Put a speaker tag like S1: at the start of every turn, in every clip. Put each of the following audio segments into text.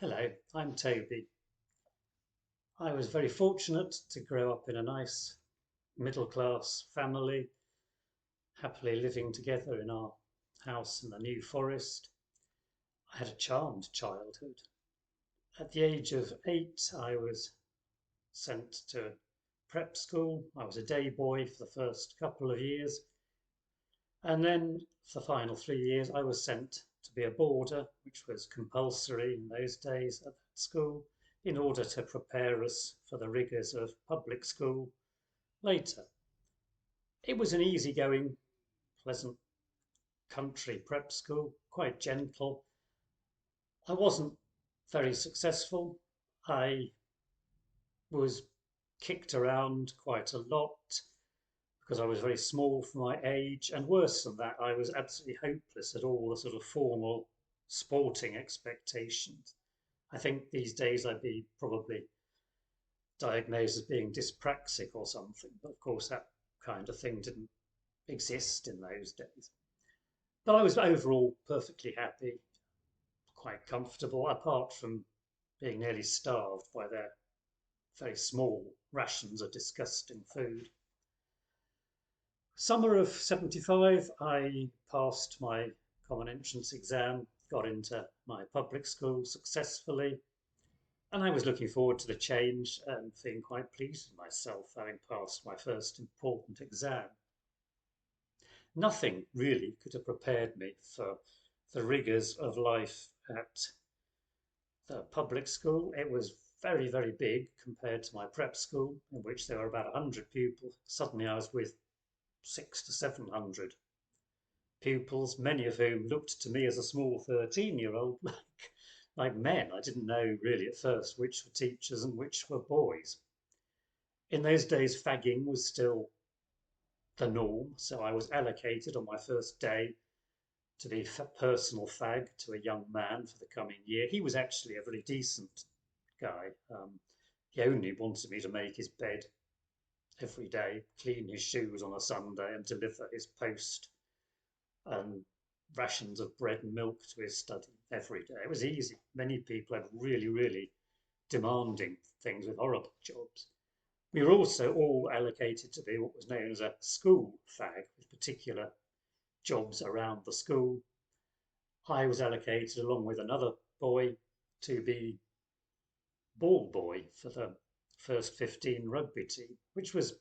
S1: Hello, I'm Toby. I was very fortunate to grow up in a nice middle class family, happily living together in our house in the New Forest. I had a charmed childhood. At the age of 8, I was sent to prep school. I was a day boy for the first couple of years, and then for the final 3 years, I was sent to be a boarder, which was compulsory in those days at that school, in order to prepare us for the rigours of public school later. It was an easygoing, pleasant country prep school, quite gentle. I wasn't very successful. I was kicked around quite a lot because I was very small for my age, and worse than that, I was absolutely hopeless at all the sort of formal sporting expectations. I think these days I'd be probably diagnosed as being dyspraxic or something, but of course that kind of thing didn't exist in those days. But I was overall perfectly happy, quite comfortable, apart from being nearly starved by their very small rations of disgusting food. Summer of 75, I passed my common entrance exam, got into my public school successfully, and I was looking forward to the change and feeling quite pleased with myself having passed my first important exam. Nothing really could have prepared me for the rigours of life at the public school. It was very, very big compared to my prep school, in which there were about 100 pupils. Suddenly I was with 600 to 700 pupils, many of whom looked to me as a small 13-year-old, like men. I didn't know really at first which were teachers and which were boys. In those days, fagging was still the norm, so I was allocated on my first day to be personal fag to a young man for the coming year. He was actually a very decent guy. He only wanted me to make his bed every day, clean his shoes on a Sunday, and deliver his post and rations of bread and milk to his study every day. It was easy. Many people had really, really demanding things with horrible jobs. We were also all allocated to be what was known as a school fag, with particular jobs around the school. I was allocated, along with another boy, to be ball boy for the first 15 rugby team, which was, it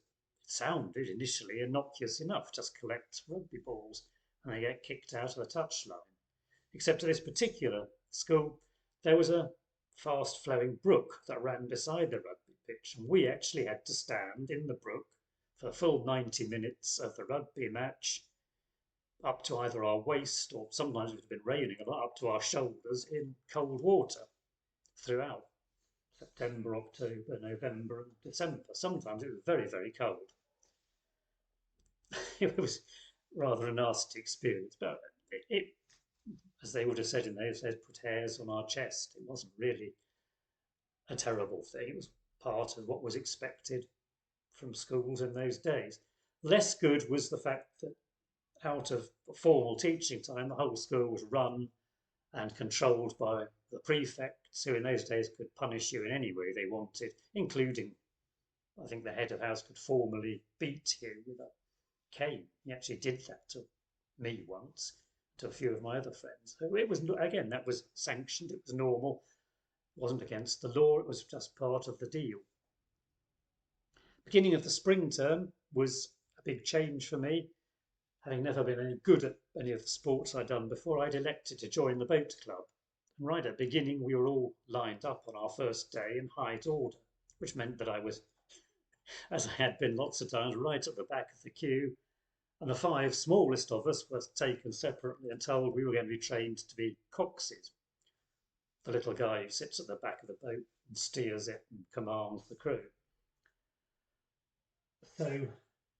S1: sounded initially innocuous enough, just collect rugby balls and they get kicked out of the touchline. Except at this particular school, there was a fast flowing brook that ran beside the rugby pitch, and we actually had to stand in the brook for the full 90 minutes of the rugby match, up to either our waist or sometimes it had been raining a lot, up to our shoulders in cold water throughout September, October, November, and December. Sometimes it was very, very cold. It was rather a nasty experience, but it, as they would have said in those days, put hairs on our chest. It wasn't really a terrible thing. It was part of what was expected from schools in those days. Less good was the fact that out of formal teaching time, the whole school was run and controlled by the prefects, who in those days could punish you in any way they wanted, including, I think, the head of house could formally beat you with a cane. He actually did that to me once, to a few of my other friends. So it was, again, that was sanctioned, it was normal, it wasn't against the law, it was just part of the deal. Beginning of the spring term was a big change for me. Having never been any good at any of the sports I'd done before, I'd elected to join the boat club. And right at the beginning, we were all lined up on our first day in height order, which meant that I was, as I had been lots of times, right at the back of the queue. And the five smallest of us were taken separately and told we were going to be trained to be coxes, the little guy who sits at the back of the boat and steers it and commands the crew. So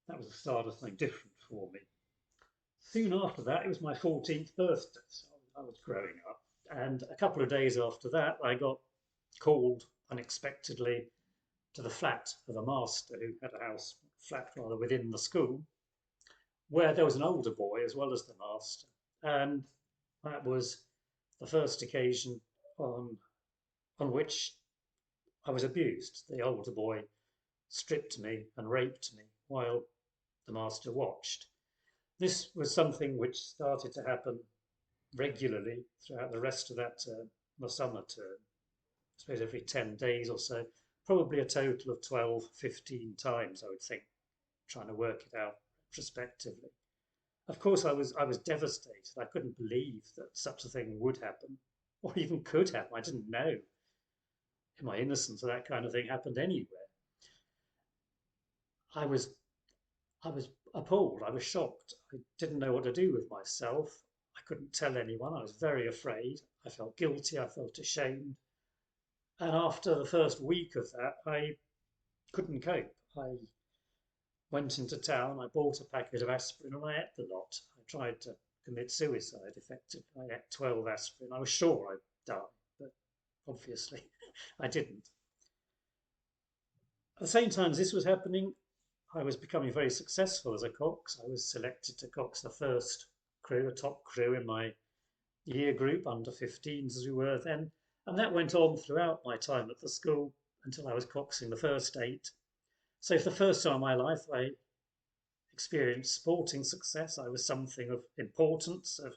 S1: that was the start of something different for me. Soon after that, it was my 14th birthday, so I was growing up. And a couple of days after that, I got called unexpectedly to the flat of a master who had a house, flat rather, within the school, where there was an older boy as well as the master. And that was the first occasion on on which I was abused. The older boy stripped me and raped me while the master watched. This was something which started to happen regularly throughout the rest of that term, the summer term, I suppose every 10 days or so, probably a total of 12, 15 times, I would think, trying to work it out retrospectively. Of course, I was devastated. I couldn't believe that such a thing would happen or even could happen. I didn't know in my innocence that that kind of thing happened anywhere. I was I was appalled. I was shocked. I didn't know what to do with myself. I couldn't tell anyone. I was very afraid. I felt guilty. I felt ashamed. And after the first week of that, I couldn't cope. I went into town. I bought a packet of aspirin and I ate the lot. I tried to commit suicide effectively. I ate 12 aspirin. I was sure I'd die, but obviously I didn't. At the same time as this was happening, I was becoming very successful as a cox. I was selected to cox the first crew, a top crew in my year group, under 15s as we were then. And that went on throughout my time at the school until I was coxing the first eight. So for the first time in my life, I experienced sporting success. I was something of importance, of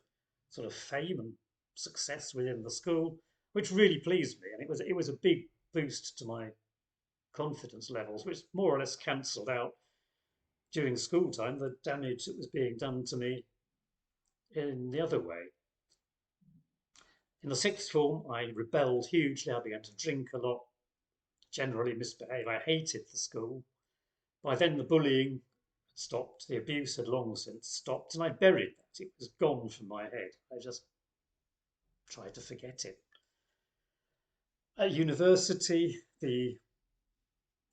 S1: sort of fame and success within the school, which really pleased me. And it was a big boost to my confidence levels, which more or less cancelled out during school time the damage that was being done to me in the other way. In the sixth form, I rebelled hugely. I began to drink a lot, generally misbehave. I hated the school. By then, the bullying had stopped. The abuse had long since stopped, and I buried that. It was gone from my head. I just tried to forget it. At university, the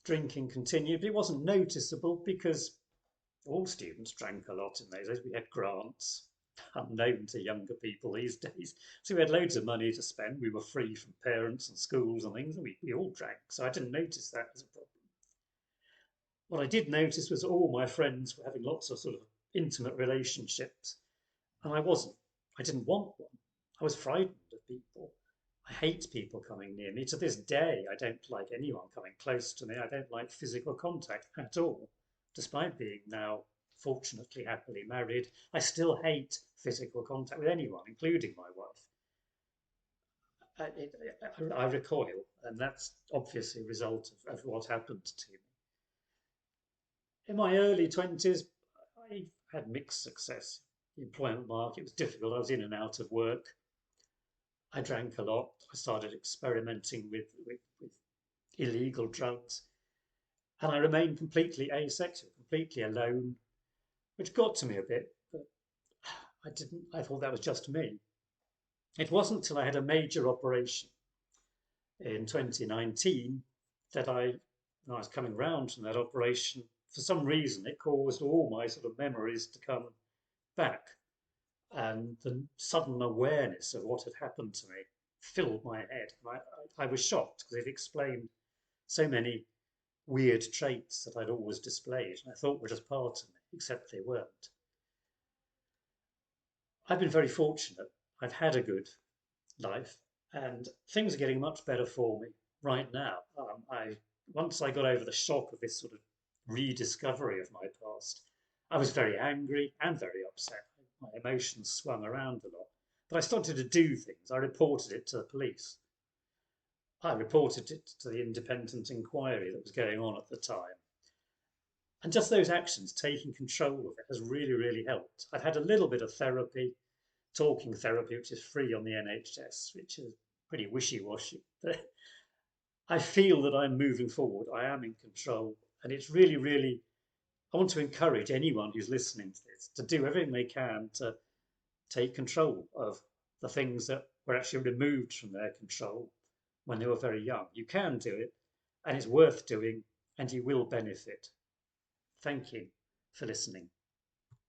S1: drinking continued, but it wasn't noticeable because all students drank a lot in those days. We had grants, unknown to younger people these days. So we had loads of money to spend. We were free from parents and schools and things, and we all drank. So I didn't notice that as a problem. What I did notice was all my friends were having lots of sort of intimate relationships, and I wasn't. I didn't want one. I was frightened of people. I hate people coming near me. To this day, I don't like anyone coming close to me. I don't like physical contact at all. Despite being now fortunately happily married, I still hate physical contact with anyone, including my wife. I recoil, and that's obviously a result of what happened to me. In my early 20s, I had mixed success. The employment market was difficult. I was in and out of work. I drank a lot. I started experimenting with illegal drugs. And I remained completely asexual, completely alone, which got to me a bit, but I thought that was just me. It wasn't until I had a major operation in 2019 that when I was coming round from that operation, for some reason, it caused all my sort of memories to come back. And the sudden awareness of what had happened to me filled my head. And I was shocked because it explained so many weird traits that I'd always displayed and I thought were just part of me, except they weren't. I've been very fortunate. I've had a good life, and things are getting much better for me right now. I Once I got over the shock of this sort of rediscovery of my past, I was very angry and very upset. My emotions swung around a lot, but I started to do things. I reported it to the police. I reported it to the independent inquiry that was going on at the time. And just those actions, taking control of it, has really, really helped. I've had a little bit of therapy, talking therapy, which is free on the NHS, which is pretty wishy-washy. But I feel that I'm moving forward. I am in control. And it's really, really, I want to encourage anyone who's listening to this to do everything they can to take control of the things that were actually removed from their control when they were very young. You can do it, and it's worth doing, and you will benefit. Thank you for listening.